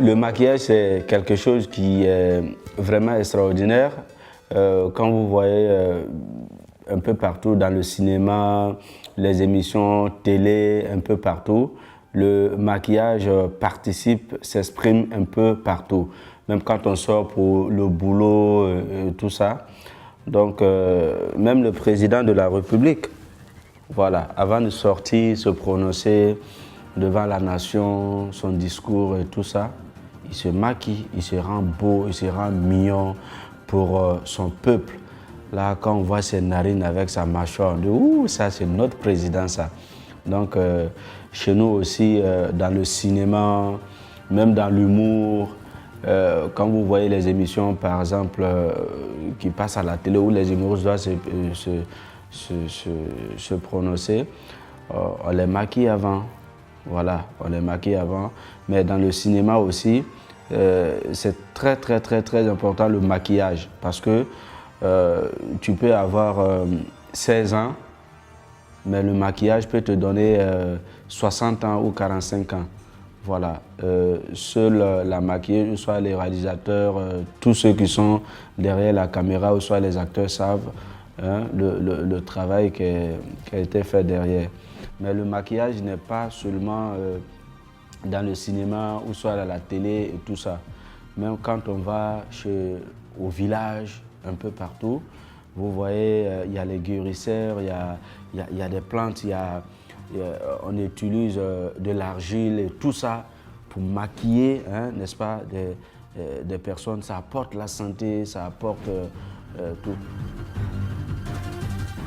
Le maquillage, c'est quelque chose qui est vraiment extraordinaire. Quand vous voyez un peu partout dans le cinéma, les émissions télé, un peu partout, le maquillage participe, s'exprime un peu partout. Même quand on sort pour le boulot, tout ça. Donc, même le président de la République, voilà, avant de sortir, se prononcer devant la nation, son discours et tout ça, il se maquille, il se rend beau, il se rend mignon pour son peuple. Là, quand on voit ses narines avec sa mâchoire, on dit « Ouh, ça c'est notre président ça ». Donc, chez nous aussi, dans le cinéma, même dans l'humour, quand vous voyez les émissions, par exemple, qui passent à la télé où les humoristes doivent se prononcer, on les maquille avant. Voilà, on les maquille avant. Mais dans le cinéma aussi, c'est très important le maquillage parce que tu peux avoir 16 ans, mais le maquillage peut te donner 60 ans ou 45 ans. Voilà, seul la maquilleuse, soit les réalisateurs, tous ceux qui sont derrière la caméra, ou soit les acteurs savent le travail qui a été fait derrière. Mais le maquillage n'est pas seulement dans le cinéma ou soit à la télé et tout ça. Même quand on va au village, un peu partout, vous voyez, il y a les guérisseurs, il y a des plantes, on utilise de l'argile et tout ça pour maquiller, hein, n'est-ce pas, des personnes. Ça apporte la santé, ça apporte tout.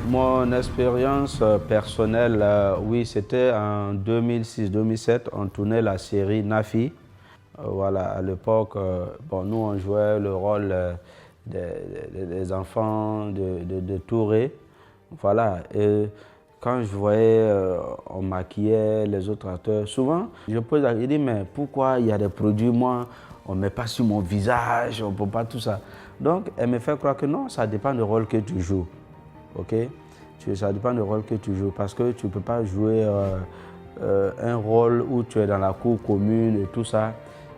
Mon expérience personnelle, oui, c'était en 2006-2007, on tournait la série Nafi. Voilà, à l'époque, bon, nous on jouait le rôle des enfants de Touré. Voilà, et quand je voyais, on maquillait les autres acteurs, souvent je pose la question, mais pourquoi il y a des produits, moi, on ne met pas sur mon visage, on ne peut pas tout ça. Donc, elle me fait croire que non, ça dépend du rôle que tu joues. Okay? Ça dépend du rôle que tu joues parce que tu ne peux pas jouer un rôle où tu es dans la cour commune et tout ça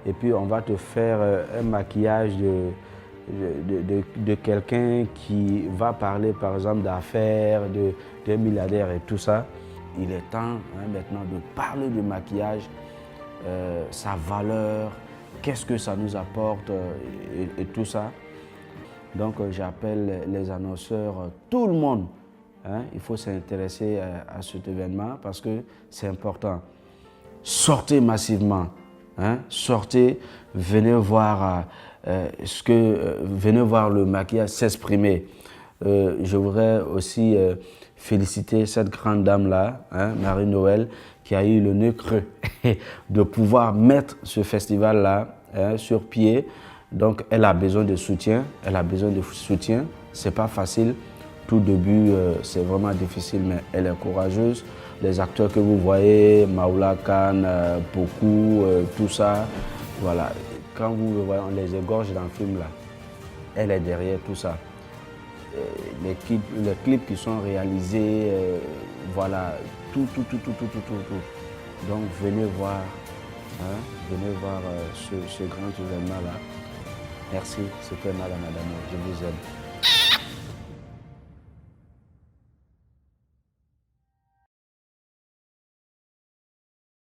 et puis on va te faire un maquillage de quelqu'un qui va parler par exemple d'affaires, d'un milliardaire et tout ça. Il est temps maintenant de parler du maquillage, sa valeur, qu'est-ce que ça nous apporte et tout ça. Donc j'appelle les annonceurs, tout le monde, hein, il faut s'intéresser à cet événement parce que c'est important. Sortez massivement, hein, sortez, venez voir, venez voir le maquillage s'exprimer. Je voudrais aussi féliciter cette grande dame-là, hein, Marie-Noël, qui a eu le nœud creux de pouvoir mettre ce festival-là sur pied. Donc, elle a besoin de soutien, C'est pas facile. Tout début, c'est vraiment difficile, mais elle est courageuse. Les acteurs que vous voyez, Maoula Khan, Poku, tout ça, voilà. Quand vous le voyez, on les égorge dans le film là. Elle est derrière tout ça. Les clips qui sont réalisés, voilà, tout. Donc, venez voir, ce grand événement là. Merci, c'était Madame Adamo, je vous aime.